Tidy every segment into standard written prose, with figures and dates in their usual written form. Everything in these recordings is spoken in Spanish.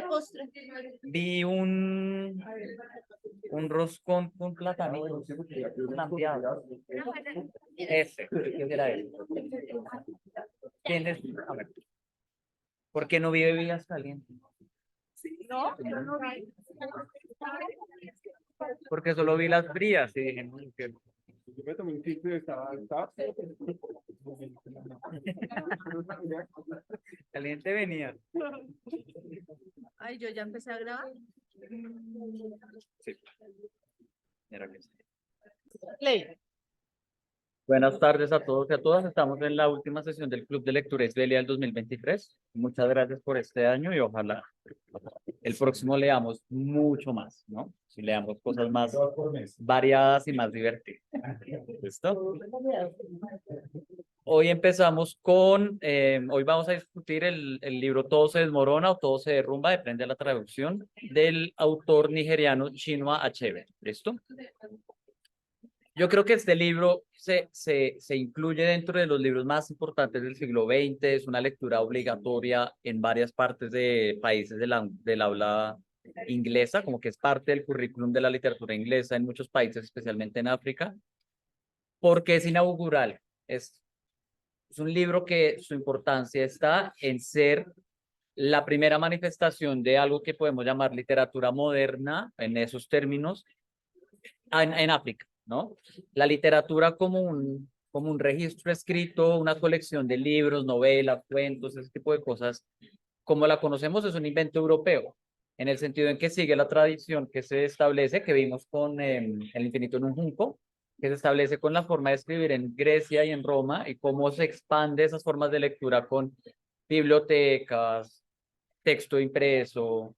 Postre. Vi un roscón con plátano. Ese, ¿qué será ese? ¿Tienes? A ver, ¿por qué no vi bebidas calientes? No, Porque solo vi las frías y dije, no, que Yo me tomé un tinto y estaba. caliente venía. ay, yo ya empecé a grabar. Sí. Mira que sí. Play. Buenas tardes a todos y a todas. Estamos en la última sesión del Club de Lectura Isbelia del 2023. Muchas gracias por este año y ojalá el próximo leamos mucho más, ¿no? Si leamos cosas más variadas y más divertidas. ¿Listo? Hoy empezamos con, hoy vamos a discutir el libro Todo se desmorona o Todo se derrumba, depende de la traducción, del autor nigeriano Chinua Achebe. ¿Listo? Yo creo que este libro se incluye dentro de los libros más importantes del siglo XX, es una lectura obligatoria en varias partes de países del habla inglesa, como que es parte del currículum de la literatura inglesa en muchos países, especialmente en África, porque es inaugural. Es un libro que su importancia está en ser la primera manifestación de algo que podemos llamar literatura moderna, en esos términos, en África, ¿no? La literatura como un registro escrito, una colección de libros, novelas, cuentos, ese tipo de cosas, como la conocemos, es un invento europeo, en el sentido en que sigue la tradición que se establece, que vimos con El infinito en un junco, que se establece con la forma de escribir en Grecia y en Roma, y cómo se expande esas formas de lectura con bibliotecas, texto impreso,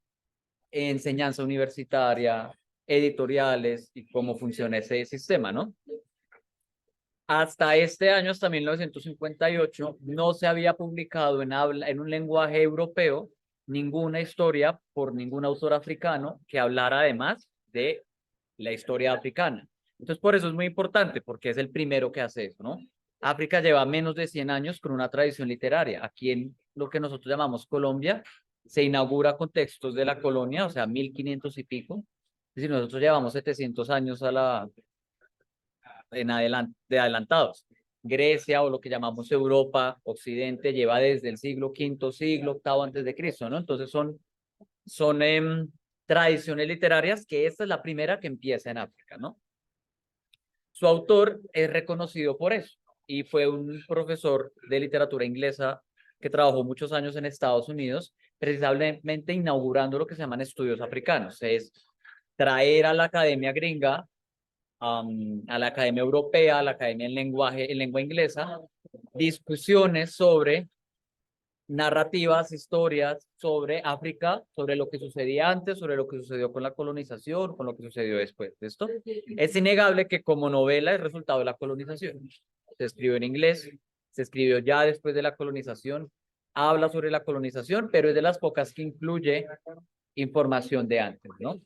enseñanza universitaria, editoriales y cómo funciona ese sistema, ¿no? Hasta este año, hasta 1958, no se había publicado en un lenguaje europeo ninguna historia por ningún autor africano que hablara además de la historia africana. Entonces, por eso es muy importante, porque es el primero que hace eso, ¿no? África lleva menos de 100 años con una tradición literaria. Aquí en lo que nosotros llamamos Colombia, se inaugura con textos de la colonia, o sea, 1500 y pico. Es decir, nosotros llevamos 700 años de adelantados. Grecia o lo que llamamos Europa, Occidente, lleva desde el siglo V, siglo VIII antes de Cristo, ¿no? Entonces son tradiciones literarias que esta es la primera que empieza en África, ¿no? Su autor es reconocido por eso y fue un profesor de literatura inglesa que trabajó muchos años en Estados Unidos, precisamente inaugurando lo que se llaman estudios africanos, es traer a la academia gringa, a la academia europea, a la academia en lengua inglesa, discusiones sobre narrativas, historias sobre África, sobre lo que sucedía antes, sobre lo que sucedió con la colonización, con lo que sucedió después de esto. Es innegable que como novela es resultado de la colonización. Se escribió en inglés, se escribió ya después de la colonización, habla sobre la colonización, pero es de las pocas que incluye información de antes, ¿no?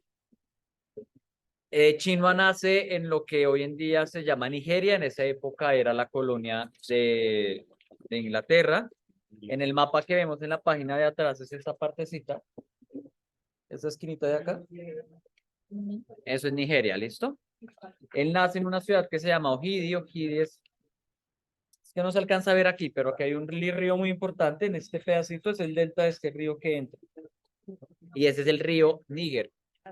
Chinua nace en lo que hoy en día se llama Nigeria, en esa época era la colonia de Inglaterra. En el mapa que vemos en la página de atrás es esta partecita, esta esquinita de acá. Eso es Nigeria, ¿listo? Él nace en una ciudad que se llama Ogidio. Ogidio es que no se alcanza a ver aquí, pero aquí hay un río muy importante. En este pedacito es el delta de este río que entra. Y ese es el río Níger.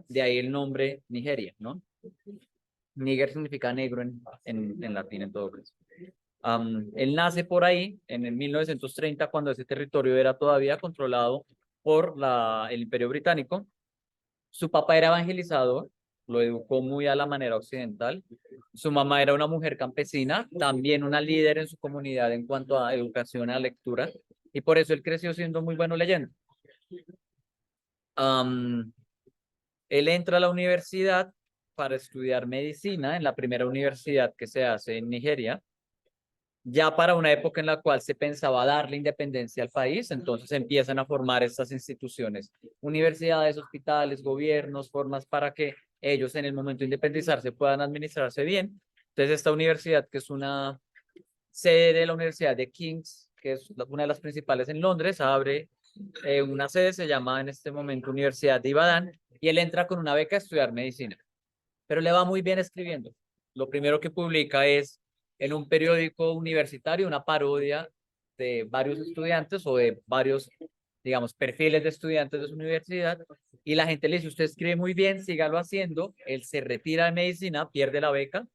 De ahí el nombre Nigeria, ¿no? Níger significa negro en latín, en todo caso. Él nace por ahí en el 1930, cuando ese territorio era todavía controlado por el Imperio Británico. Su papá era evangelizador, lo educó muy a la manera occidental. Su mamá era una mujer campesina, también una líder en su comunidad en cuanto a educación, a lectura, y por eso él creció siendo muy bueno leyendo. Él entra a la universidad para estudiar medicina en la primera universidad que se hace en Nigeria, ya para una época en la cual se pensaba darle independencia al país, entonces empiezan a formar estas instituciones, universidades, hospitales, gobiernos, formas para que ellos en el momento de independizarse puedan administrarse bien. Entonces esta universidad, que es una sede de la Universidad de King's, que es una de las principales en Londres, abre una sede se llama en este momento Universidad de Ibadan, y él entra con una beca a estudiar medicina, pero le va muy bien escribiendo. Lo primero que publica es en un periódico universitario una parodia de varios estudiantes o de varios, digamos, perfiles de estudiantes de su universidad, y la gente le dice: usted escribe muy bien, sígalo haciendo. Él se retira de medicina, pierde la beca,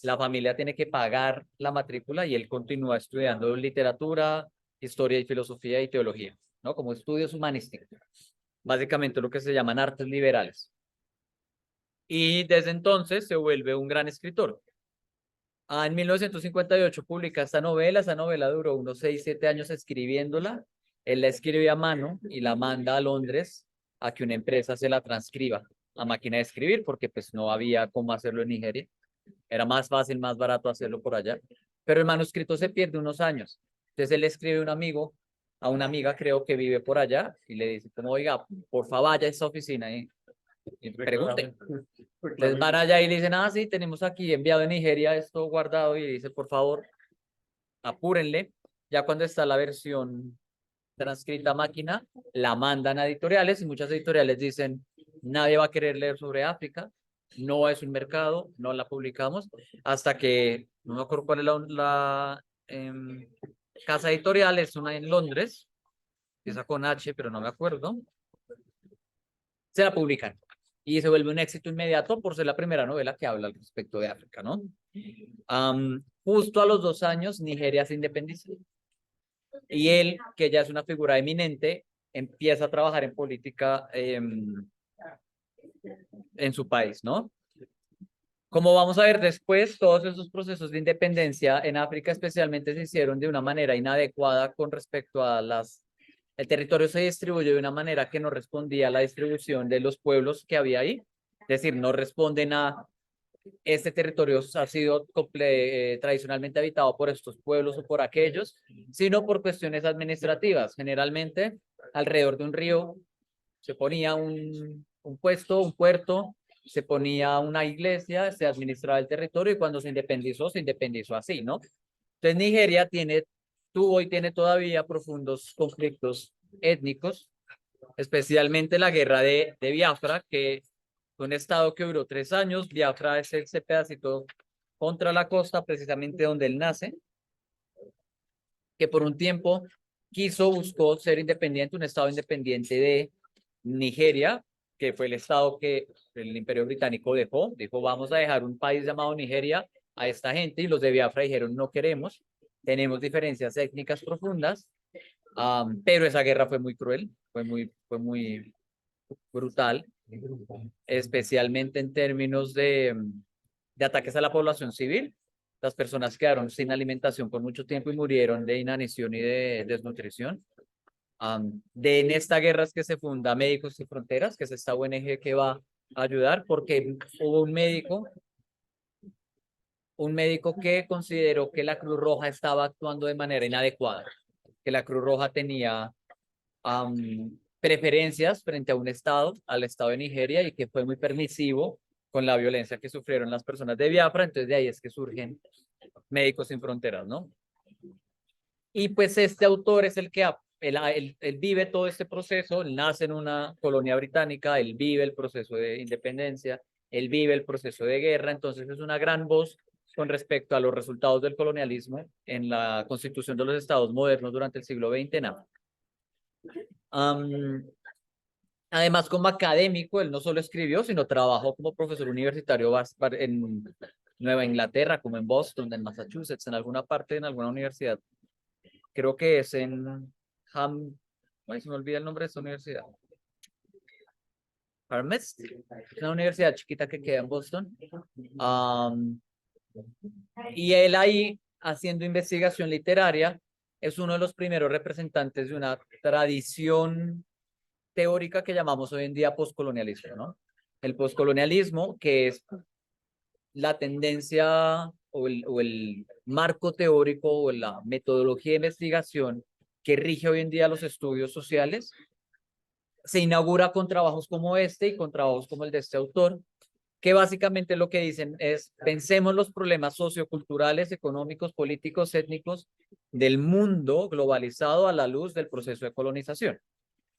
la familia tiene que pagar la matrícula y él continúa estudiando literatura, historia y filosofía y teología, ¿no? Como estudios humanísticos, básicamente lo que se llaman artes liberales. Y desde entonces se vuelve un gran escritor. En 1958 publica esta novela duró unos 6, 7 años escribiéndola. Él la escribe a mano y la manda a Londres a que una empresa se la transcriba a máquina de escribir, porque pues no había cómo hacerlo en Nigeria. Era más fácil, más barato hacerlo por allá. Pero el manuscrito se pierde unos años. Entonces él le escribe a un amigo, a una amiga creo que vive por allá, y le dice como: oiga, por favor, vaya a esa oficina y pregunte. Entonces van allá y le dicen: ah, sí, tenemos aquí enviado de Nigeria esto guardado, y dice: por favor, apúrenle. Ya cuando está la versión transcrita a máquina, la mandan a editoriales, y muchas editoriales dicen: nadie va a querer leer sobre África, no es un mercado, no la publicamos, hasta que, no me acuerdo cuál es la casa editorial, es una en Londres, empieza con H, pero no me acuerdo, se la publican. Y se vuelve un éxito inmediato por ser la primera novela que habla al respecto de África, ¿no? Justo a los 2 años, Nigeria se independiza. Y él, que ya es una figura eminente, empieza a trabajar en política en su país, ¿no? Como vamos a ver después, todos esos procesos de independencia en África especialmente se hicieron de una manera inadecuada con respecto a el territorio se distribuyó de una manera que no respondía a la distribución de los pueblos que había ahí. Es decir, no responden a este territorio ha sido tradicionalmente habitado por estos pueblos o por aquellos, sino por cuestiones administrativas. Generalmente, alrededor de un río se ponía un puesto, un puerto, se ponía una iglesia, se administraba el territorio, y cuando se independizó así, ¿no? Entonces Nigeria tuvo y tiene todavía profundos conflictos étnicos, especialmente la guerra de Biafra, que fue un estado que duró 3 años. Biafra es ese pedacito contra la costa, precisamente donde él nace, que por un tiempo buscó ser independiente, un estado independiente de Nigeria, que fue el estado que el Imperio Británico dijo: vamos a dejar un país llamado Nigeria a esta gente, y los de Biafra dijeron: no queremos, tenemos diferencias étnicas profundas. Pero esa guerra fue muy cruel, fue muy brutal, especialmente en términos de ataques a la población civil. Las personas quedaron sin alimentación por mucho tiempo y murieron de inanición y de desnutrición. En esta guerra es que se funda Médicos Sin Fronteras, que es esta ONG que va a ayudar, porque hubo un médico que consideró que la Cruz Roja estaba actuando de manera inadecuada, que la Cruz Roja tenía preferencias frente a al Estado de Nigeria, y que fue muy permisivo con la violencia que sufrieron las personas de Biafra. Entonces de ahí es que surgen Médicos Sin Fronteras, ¿no? Y pues este autor es el que él vive todo este proceso. Él nace en una colonia británica, él vive el proceso de independencia, él vive el proceso de guerra. Entonces es una gran voz con respecto a los resultados del colonialismo en la constitución de los estados modernos durante el siglo XX en África. Además, como académico, él no solo escribió, sino trabajó como profesor universitario en Nueva Inglaterra, como en Boston, en Massachusetts, en alguna parte, en alguna universidad. Creo que es en Ay, se me olvida el nombre de esa universidad. Harvest, es una universidad chiquita que queda en Boston. Y él ahí, haciendo investigación literaria, es uno de los primeros representantes de una tradición teórica que llamamos hoy en día poscolonialismo, ¿no? El poscolonialismo, que es la tendencia o el marco teórico o la metodología de investigación que rige hoy en día los estudios sociales, se inaugura con trabajos como este y con trabajos como el de este autor, que básicamente lo que dicen es: pensemos los problemas socioculturales, económicos, políticos, étnicos del mundo globalizado a la luz del proceso de colonización.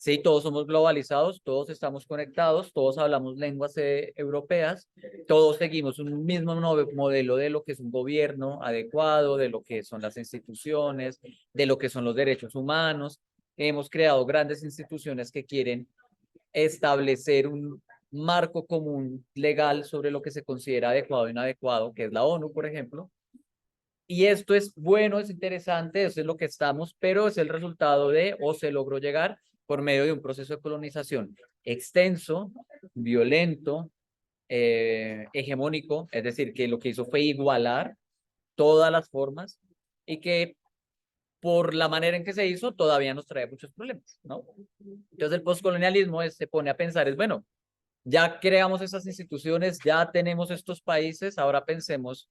Sí, todos somos globalizados, todos estamos conectados, todos hablamos lenguas europeas, todos seguimos un mismo modelo de lo que es un gobierno adecuado, de lo que son las instituciones, de lo que son los derechos humanos. Hemos creado grandes instituciones que quieren establecer un marco común legal sobre lo que se considera adecuado e inadecuado, que es la ONU, por ejemplo. Y esto es bueno, es interesante, eso es lo que estamos, pero es el resultado de, o se logró llegar por medio de un proceso de colonización extenso, violento, hegemónico, es decir, que lo que hizo fue igualar todas las formas y que por la manera en que se hizo todavía nos trae muchos problemas, ¿no? Entonces el postcolonialismo se pone a pensar, es bueno, ya creamos esas instituciones, ya tenemos estos países, ahora pensemos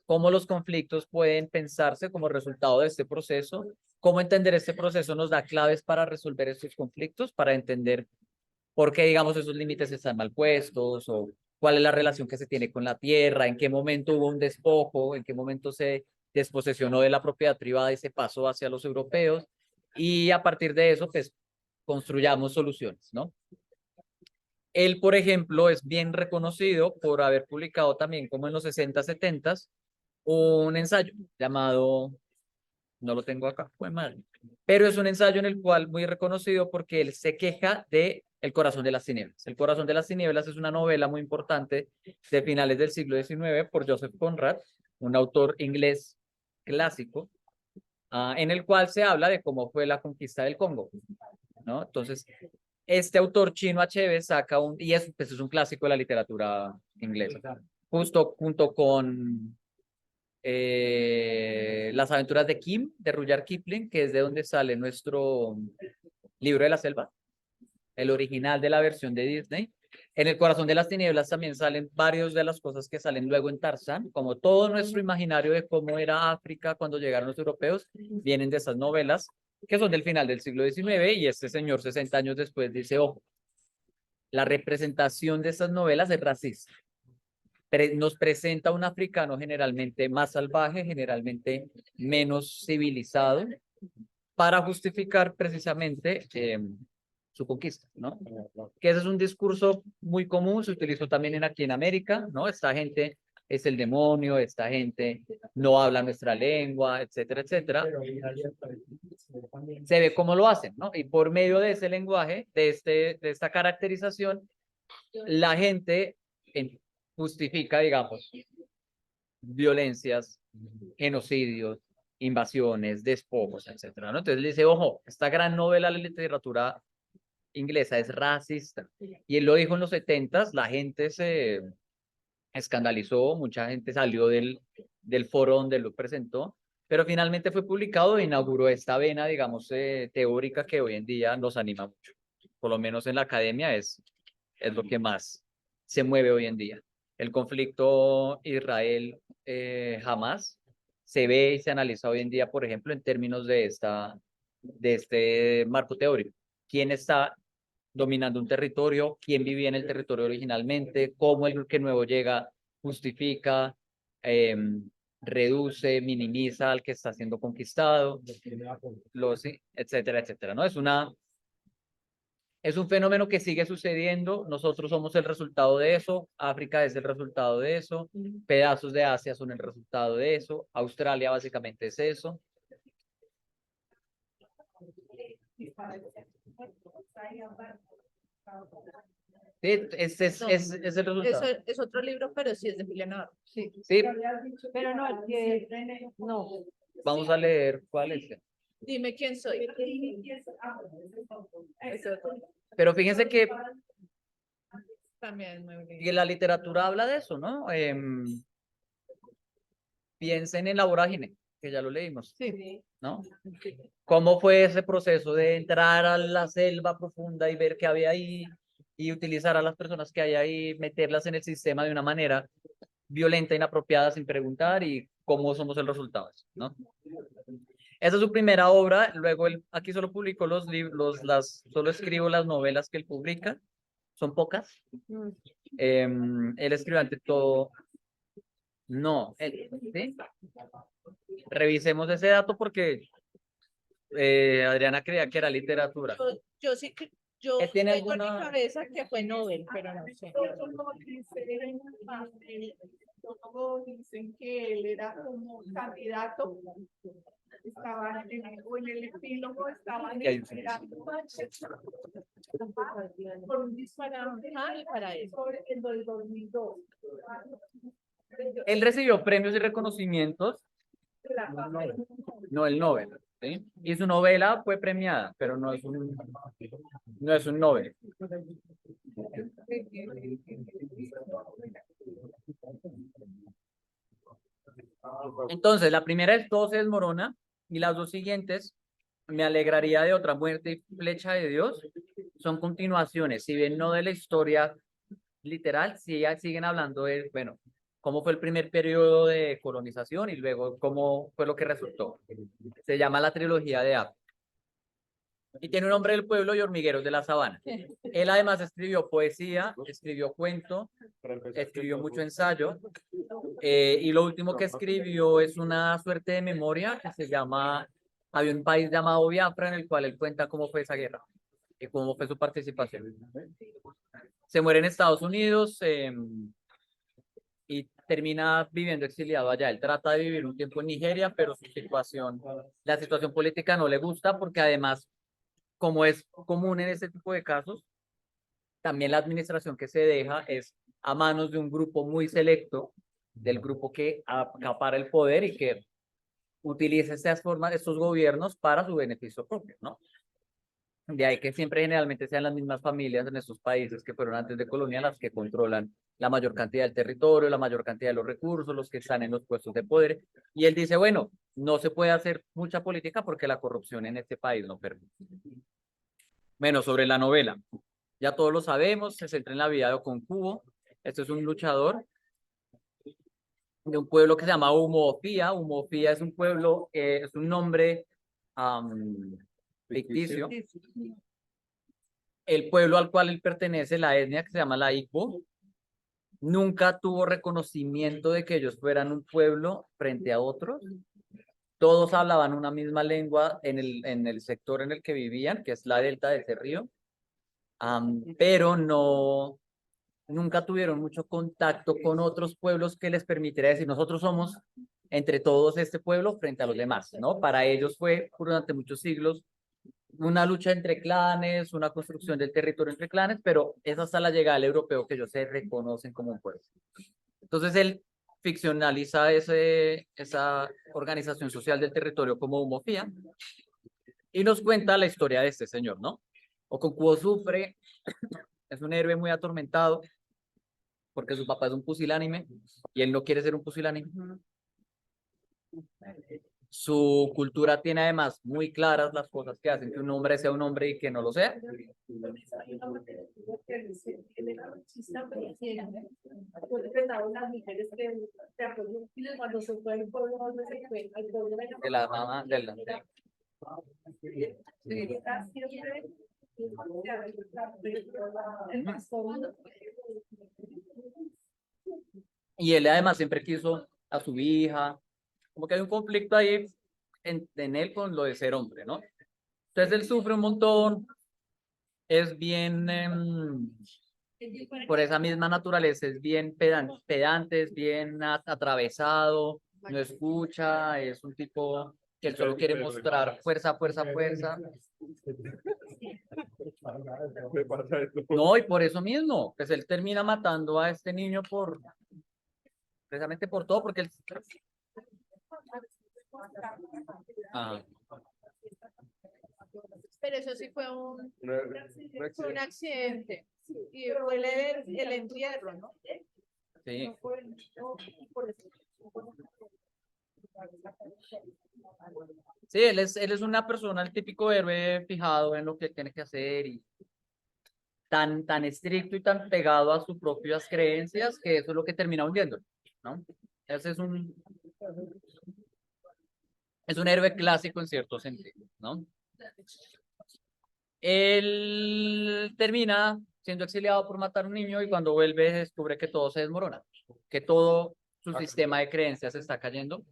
cómo los conflictos pueden pensarse como resultado de este proceso, cómo entender este proceso nos da claves para resolver estos conflictos, para entender por qué, digamos, esos límites están mal puestos o cuál es la relación que se tiene con la tierra, en qué momento hubo un despojo, en qué momento se desposesionó de la propiedad privada y se pasó hacia los europeos. Y a partir de eso, pues, construyamos soluciones, ¿no? Él, por ejemplo, es bien reconocido por haber publicado también como en los 60, 70 un ensayo llamado, no lo tengo acá, fue mal, pero es un ensayo en el cual muy reconocido porque él se queja de El corazón de las tinieblas. El corazón de las tinieblas es una novela muy importante de finales del siglo XIX por Joseph Conrad, un autor inglés clásico, en el cual se habla de cómo fue la conquista del Congo, ¿no? Entonces, este autor Chinua Achebe saca y pues es un clásico de la literatura inglesa, justo junto con Las aventuras de Kim, de Rudyard Kipling, que es de donde sale nuestro libro de la selva, el original de la versión de Disney. En El corazón de las tinieblas también salen varios de las cosas que salen luego en Tarzán, como todo nuestro imaginario de cómo era África cuando llegaron los europeos, vienen de esas novelas que son del final del siglo XIX y este señor 60 años después dice, ojo, la representación de estas novelas es racista. Nos presenta un africano generalmente más salvaje, generalmente menos civilizado, para justificar precisamente su conquista, ¿no? Que ese es un discurso muy común, se utilizó también aquí en América, ¿no? Esta gente es el demonio, esta gente no habla nuestra lengua, etcétera, etcétera. Se ve cómo lo hacen, ¿no? Y por medio de ese lenguaje, de esta caracterización, la gente justifica, digamos, violencias, genocidios, invasiones, despojos, etcétera, ¿no? Entonces le dice, ojo, esta gran novela de la literatura inglesa es racista. Y él lo dijo en los 70s, la gente se escandalizó, mucha gente salió del foro donde lo presentó, pero finalmente fue publicado e inauguró esta vena, digamos, teórica que hoy en día nos anima mucho. Por lo menos en la academia es lo que más se mueve hoy en día. El conflicto Israel-Hamás se ve y se analiza hoy en día, por ejemplo, en términos de este marco teórico. ¿Quién está dominando un territorio? ¿Quién vivía en el territorio originalmente? ¿Cómo el que nuevo llega justifica, reduce, minimiza al que está siendo conquistado? Etcétera, etcétera, ¿no? Es un fenómeno que sigue sucediendo, nosotros somos el resultado de eso, África es el resultado de eso, pedazos de Asia son el resultado de eso, Australia básicamente es eso. Sí, es el resultado. Eso es otro libro, pero sí es de Emiliano Navarro. Sí. Sí, Pero no, el que no. vamos a leer cuál es. Dime quién soy. Eso Pero fíjense que también muy y bien. la literatura habla de eso, ¿no? Piensen en La vorágine, que ya lo leímos, Sí. ¿no? ¿Cómo fue ese proceso de entrar a la selva profunda y ver qué había ahí y utilizar a las personas que hay ahí, meterlas en el sistema de una manera violenta, inapropiada, sin preguntar y cómo somos el resultado, ¿no? Esa es su primera obra, luego él aquí solo publicó los libros, solo escribo las novelas que él publica, son pocas. Él escribe ante todo, no, ¿sí? Revisemos ese dato porque Adriana creía que era literatura. Yo sí que yo ¿Tiene tengo en mi alguna? cabeza que fue Nobel, pero no sé. Todos dicen que él era como candidato, estaba o en el epílogo, estaban ¿Qué hay? esperando por un disparate Para eso. sobre el del 2002. Él recibió premios y reconocimientos, no el Nobel, ¿sí? Y su novela fue premiada, pero no es un Nobel. Entonces, la primera es Todo se desmorona y las dos siguientes, Me alegraría de otra muerte y Flecha de Dios, son continuaciones, si bien no de la historia literal, sí siguen hablando de, bueno, cómo fue el primer periodo de colonización y luego cómo fue lo que resultó. Se llama la trilogía de África. Y tiene un nombre del pueblo y hormigueros de la sabana. Él además escribió poesía, escribió cuento, escribió mucho ensayo. Y lo último que escribió es una suerte de memoria que se llama, había un país llamado Biafra en el cual él cuenta cómo fue esa guerra y cómo fue su participación. Se muere en Estados Unidos y termina viviendo exiliado allá. Él trata de vivir un tiempo en Nigeria, pero la situación política no le gusta porque además, como es común en este tipo de casos, también la administración que se deja es a manos de un grupo muy selecto, del grupo que acapara el poder y que utiliza estas formas, estos gobiernos para su beneficio propio, ¿no? De ahí que siempre generalmente sean las mismas familias en estos países que fueron antes de colonia las que controlan la mayor cantidad del territorio, la mayor cantidad de los recursos, los que están en los puestos de poder. Y él dice, bueno, no se puede hacer mucha política porque la corrupción en este país no permite. Bueno, sobre la novela. Ya todos lo sabemos, se centra en la vida de Oconquo. Este es un luchador de un pueblo que se llama Umofia. Umofia es un pueblo, es un nombre ficticio. El pueblo al cual él pertenece, la etnia que se llama la Igbo, nunca tuvo reconocimiento de que ellos fueran un pueblo frente a otros. Todos hablaban una misma lengua en el sector en el que vivían, que es la delta de ese río, pero nunca tuvieron mucho contacto con otros pueblos que les permitiera decir, nosotros somos entre todos este pueblo frente a los demás, ¿no? Para ellos fue durante muchos siglos una lucha entre clanes, una construcción del territorio entre clanes, pero es hasta la llegada del europeo que ellos se reconocen como un pueblo. Entonces él ficcionaliza esa organización social del territorio como Umofia y nos cuenta la historia de este señor, ¿no? Oconquo sufre, es un héroe muy atormentado porque su papá es un pusilánime y él no quiere ser un pusilánime. Su cultura tiene además muy claras las cosas que hacen que un hombre sea un hombre y que no lo sea. De la mamá, y él además siempre quiso a su hija, como que hay un conflicto ahí en él con lo de ser hombre, ¿no? Entonces él sufre un montón, es bien, por esa misma naturaleza, es bien pedante, es bien atravesado, no escucha, es un tipo que él solo quiere mostrar fuerza, fuerza, fuerza. Me pasa esto. No, y por eso mismo, pues él termina matando a este niño precisamente por todo, porque él... Ajá. Pero eso sí fue un Una accidente. Y fue el entierro, ¿no? Sí. Sí, él es una persona, el típico héroe fijado en lo que tiene que hacer y tan estricto y tan pegado a sus propias creencias que eso es lo que termina hundiendo, ¿no? Ese es un héroe clásico en cierto sentido, ¿no? Él termina siendo exiliado por matar a un niño y cuando vuelve descubre que todo se desmorona, que todo su sistema de creencias está cayendo.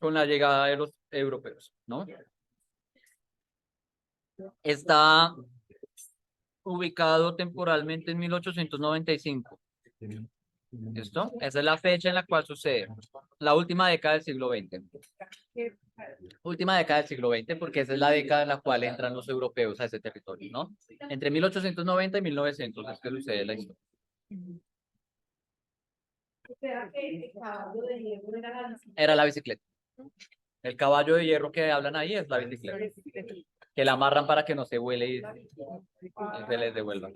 con la llegada de los europeos, ¿no? Está ubicado temporalmente en 1895. ¿Listo? Esa es la fecha en la cual sucede. La última década del siglo XX. Última década del siglo XX, porque esa es la década en la cual entran los europeos a ese territorio, ¿no? Entre 1890 y 1900 es que sucede la historia. O sea que el caballo de hierro era la bicicleta. Era la bicicleta. El caballo de hierro que hablan ahí es la bicicleta. Que la amarran para que no se vuele y se les devuelva.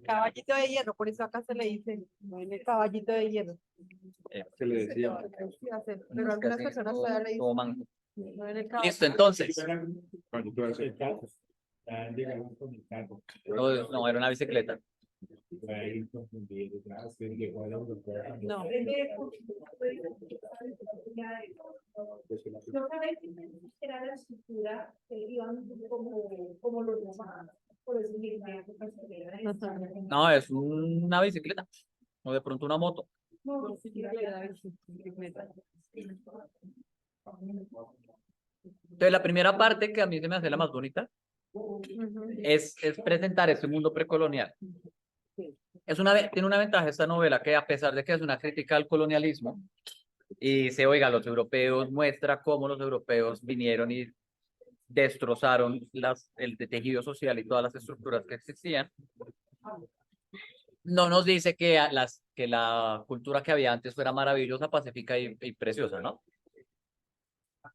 Caballito de hierro, por eso acá se le dice el caballito de hierro. Se le decía. Pero algunas personas todavía le Como dicen mango. no en el caballo. Listo, entonces. Cuando tú haces- No, no, era una bicicleta. No. No sabes si era la estructura que iban como los romanos. Por eso No, es una bicicleta. O de pronto una moto. Entonces, la primera parte que a mí se me hace la más bonita es presentar ese mundo precolonial. Tiene una ventaja esta novela que a pesar de que es una crítica al colonialismo y dice, oiga, los europeos muestra cómo los europeos vinieron y destrozaron el tejido social y todas las estructuras que existían. No nos dice que la cultura que había antes fuera maravillosa, pacífica y preciosa, ¿no?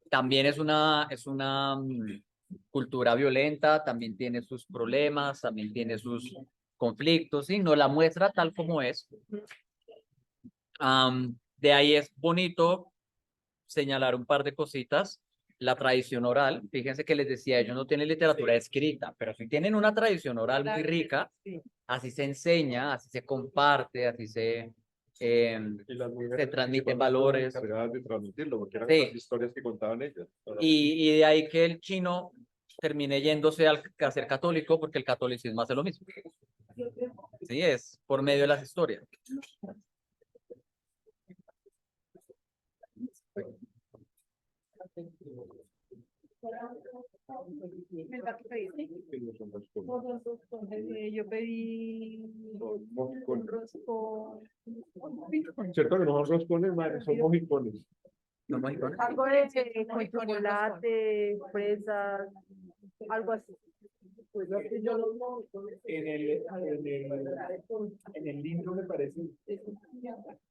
También es una cultura violenta, también tiene sus problemas, también tiene sus conflictos, y no la muestra tal como es. De ahí es bonito señalar un par de cositas. La tradición oral, fíjense que les decía, ellos no tienen literatura escrita, pero sí tienen una tradición oral muy rica, así se enseña, así se comparte, así se Y las mujeres se transmiten fueron valores. encargadas de transmitirlo, porque eran Sí. las historias que contaban ellas. Y de ahí que el chino termine yéndose a ser católico, porque el catolicismo hace lo mismo. Sí, es por medio de las historias. Yo pedí un roscón. Cierto que no son roscones, madre, son mojicones. ¿No, mexicanos? Algo de con chocolate, fresas, algo así. En el libro me parece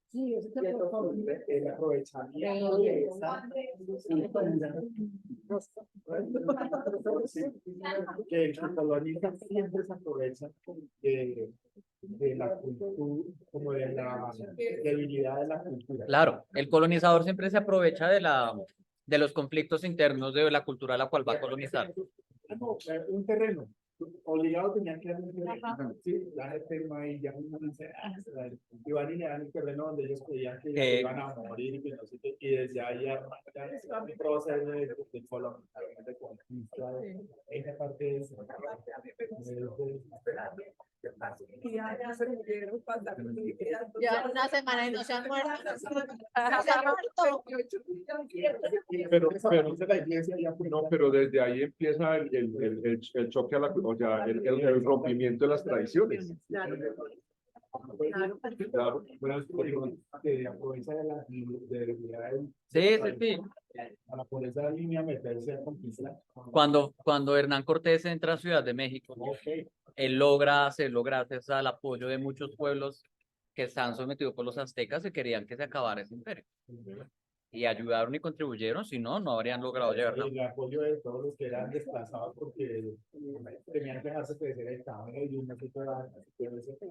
sí, es el aprovechamiento de esa que el colonista siempre se aprovecha de la cultura, como de la debilidad de la cultura. Claro, el colonizador siempre se aprovecha de los conflictos internos de la cultura a la cual va a colonizar. No, un terreno. Obligado tenían que dar un terreno. Sí, la gente y ya mismo dice, y van y le dan el terreno donde ellos creían que iban a morir y que no sé qué, y desde ahí arrancan el proceso de colonización, de conquista, esa parte de eso. Ya una semana y no se han muerto. Pero la iglesia ya, no, pero desde ahí empieza el choque a la, o sea, el rompimiento de las tradiciones. Claro, Que aprovecha de la debilidad Sí, sí, sí. para por esa línea meterse a conquistar. Cuando Hernán Cortés entra a Ciudad de México, él logra gracias al apoyo de muchos pueblos que están sometidos por los aztecas y querían que se acabara ese imperio. Y ayudaron y contribuyeron, si no, no habrían logrado llegar. El apoyo de todos los que eran desplazados porque tenían que dejarse crecer el cabello y no sé qué era,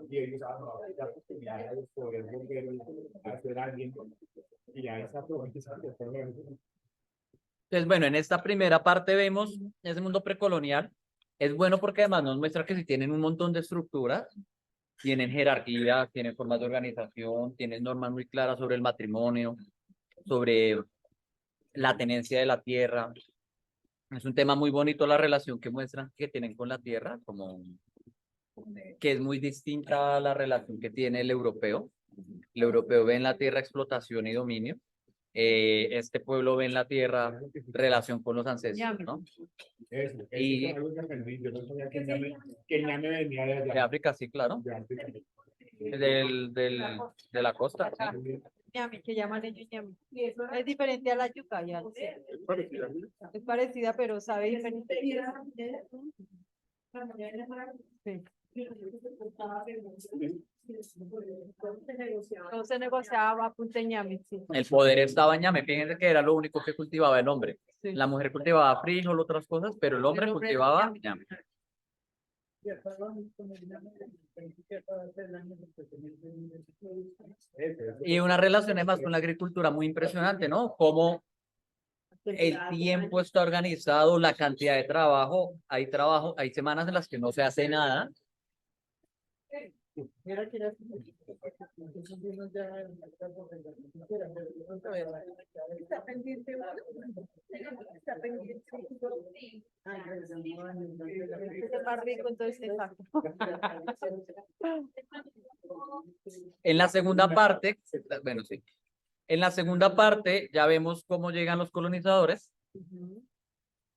y ellos la oportunidad de poder volver a ser alguien y a esa provincia de todo eso. Entonces, bueno, en esta primera parte vemos ese mundo precolonial. Es bueno porque además nos muestra que si tienen un montón de estructuras, tienen jerarquía, tienen formas de organización, tienen normas muy claras sobre el matrimonio, sobre la tenencia de la tierra. Es un tema muy bonito la relación que muestran que tienen con la tierra, como que es muy distinta a la relación que tiene el europeo. El europeo ve en la tierra explotación y dominio, este pueblo ve en la tierra relación con los ancestros, ¿no? Eso, Y- es algo que aprendí. Yo no sabía que Ñame venía de allá. De África, sí, claro. De África. De la costa, sí. Ñame, que llaman ellos ñame. Es diferente a la yuca, ya. Es parecida. Es parecida, pero sabe diferente. Sí. No se negociaba a punta de ñame, sí. El poder estaba en Ñame. Fíjense que era lo único que cultivaba el hombre. Sí. La mujer cultivaba frijol, otras cosas, pero el hombre El hombre era cultivaba ñame. ñame. Y una relación además con la agricultura muy impresionante, ¿no? Cómo el tiempo está organizado, la cantidad de trabajo, hay semanas en las que no se hace nada. Está pendiente. Está pendiente. Este es más rico, entonces exacto. En la segunda parte, bueno, sí. En la segunda parte ya vemos cómo llegan los colonizadores,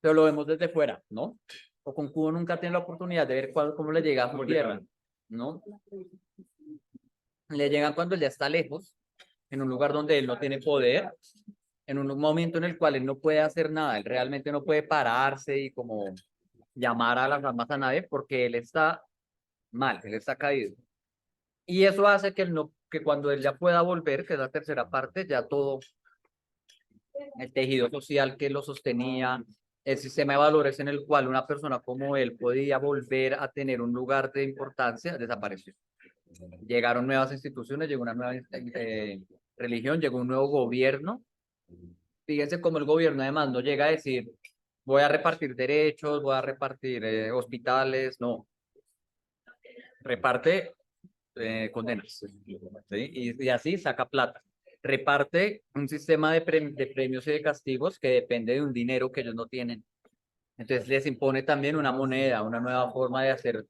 pero lo vemos desde fuera, ¿no? Okonkwo nunca tiene la oportunidad de ver cómo le llega a su tierra, ¿no? Le llegan cuando él ya está lejos, en un lugar donde él no tiene poder, en un momento en el cual él no puede hacer nada, él realmente no puede pararse y como llamar a las armas a nadie porque él está mal, él está caído. Y eso hace que, que cuando él ya pueda volver, que es la tercera parte, ya todo el tejido social que lo sostenía, el sistema de valores en el cual una persona como él podía volver a tener un lugar de importancia, desapareció. Llegaron nuevas instituciones, llegó una nueva religión, llegó un nuevo gobierno. Fíjense cómo el gobierno además no llega a decir, voy a repartir derechos, voy a repartir hospitales, no. Reparte condenas, ¿sí? Y así saca plata. Reparte un sistema de premios y de castigos que depende de un dinero que ellos no tienen. Entonces les impone también una moneda, una nueva forma de hacer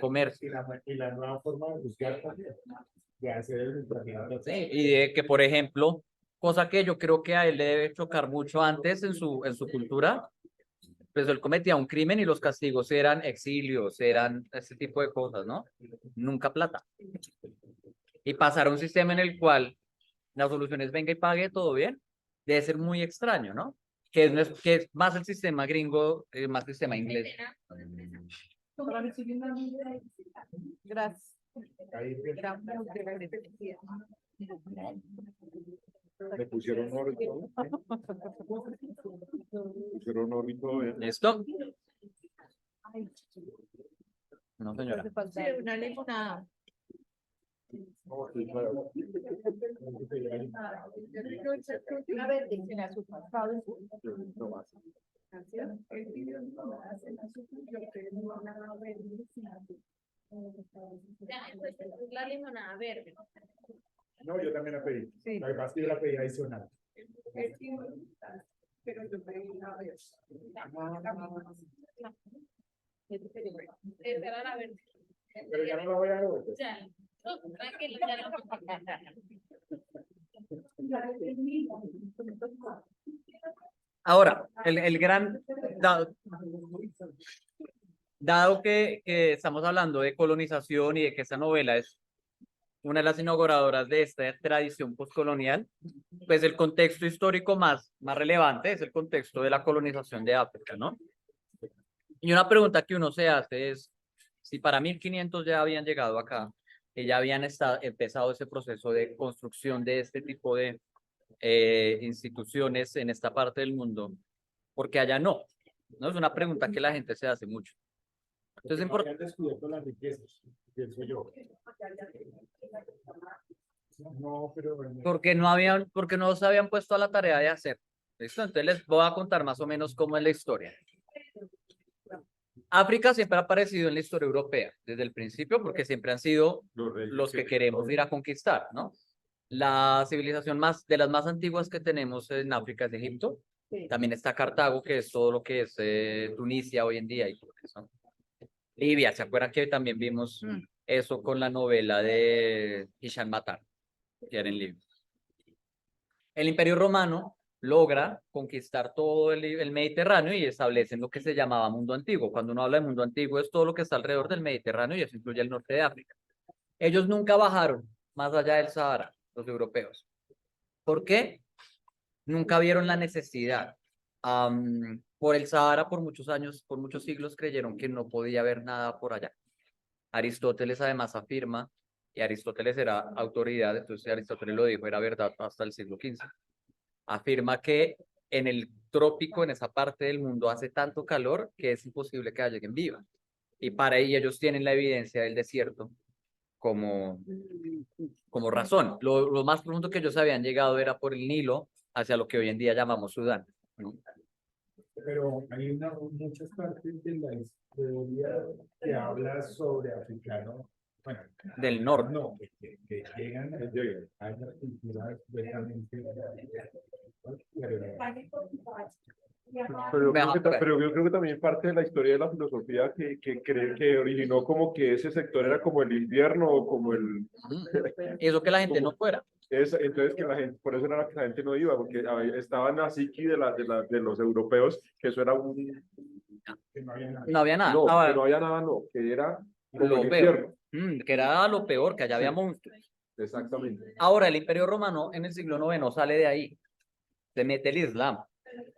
comercio. Y la nueva forma de buscar también. De hacer el emprendimiento. Sí, y de que, por ejemplo, cosa que yo creo que a él le debe chocar mucho antes en su cultura, pues él cometía un crimen y los castigos eran exilios, eran ese tipo de cosas, ¿no? Nunca plata. Y pasar a un sistema en el cual la solución es venga y pague, todo bien, debe ser muy extraño, ¿no? Que es más el sistema gringo, más el sistema inglés. Gracias. Ahí Era muy diferente. Le pusieron oro y todo. Pusieron oro y todo. ¿Listo? No, señora. Hace falta Sí, una limonada. una verde sin azúcar. No más. La limonada verde. No, yo también la pedí. Sí. Lo que pasa es que yo la pedí adicional. Pero yo pedí una vez. Esa era la verde. Pero ya no la voy a devolver. Ya. No, tranquilo, ya no. Ahora, el gran, dado que estamos hablando de colonización y de que esta novela es una de las inauguradoras de esta tradición postcolonial, pues el contexto histórico más relevante es el contexto de la colonización de África, ¿no? Y una pregunta que uno se hace es, si para 1500 ya habían llegado acá, que ya habían empezado ese proceso de construcción de este tipo de instituciones en esta parte del mundo, porque allá no, ¿no? Es una pregunta que la gente se hace mucho. Entonces, Porque no habían descubierto las riquezas, pienso yo. No, pero bueno. porque no se habían puesto a la tarea de hacer. ¿Listo? Entonces les voy a contar más o menos cómo es la historia. África siempre ha aparecido en la historia europea desde el principio porque siempre han sido los que queremos ir a conquistar, ¿no? La civilización de las más antiguas que tenemos en África es Egipto. También está Cartago, que es todo lo que es Tunisia hoy en día y todo eso. Libia, ¿se acuerdan que también vimos eso con la novela de Hisham Matar, que era en Libia? El Imperio Romano logra conquistar todo el Mediterráneo y establecen lo que se llamaba mundo antiguo. Cuando uno habla de mundo antiguo es todo lo que está alrededor del Mediterráneo y eso incluye el norte de África. Ellos nunca bajaron más allá del Sahara, los europeos. ¿Por qué? Nunca vieron la necesidad. Por el Sahara, por muchos años, por muchos siglos, creyeron que no podía haber nada por allá. Aristóteles además afirma, y Aristóteles era autoridad, entonces Aristóteles lo dijo, era verdad hasta el siglo XV. Afirma que en el trópico, en esa parte del mundo, hace tanto calor que es imposible que lleguen vivas. Y para ellos tienen la evidencia del desierto como razón. Lo más profundo que ellos habían llegado era por el Nilo hacia lo que hoy en día llamamos Sudán, ¿no? Pero hay muchas partes de la historia que habla sobre africanos, bueno, Del norte. no, que llegan a las culturas completamente. Pero yo creo que también parte de la historia de la filosofía que originó como que ese sector era como el invierno o como el... Eso que la gente no fuera. Entonces que la gente, por eso era que la gente no iba, porque estaban la psiqui de los europeos, que eso era un... Que no había nada. No había nada. No, Ahora, que no había nada, no, que era como lo el peor. infierno. Que era lo peor, que allá había Sí. monstruos. Exactamente. Ahora, el Imperio Romano en el siglo IX sale de ahí. Se mete el Islam.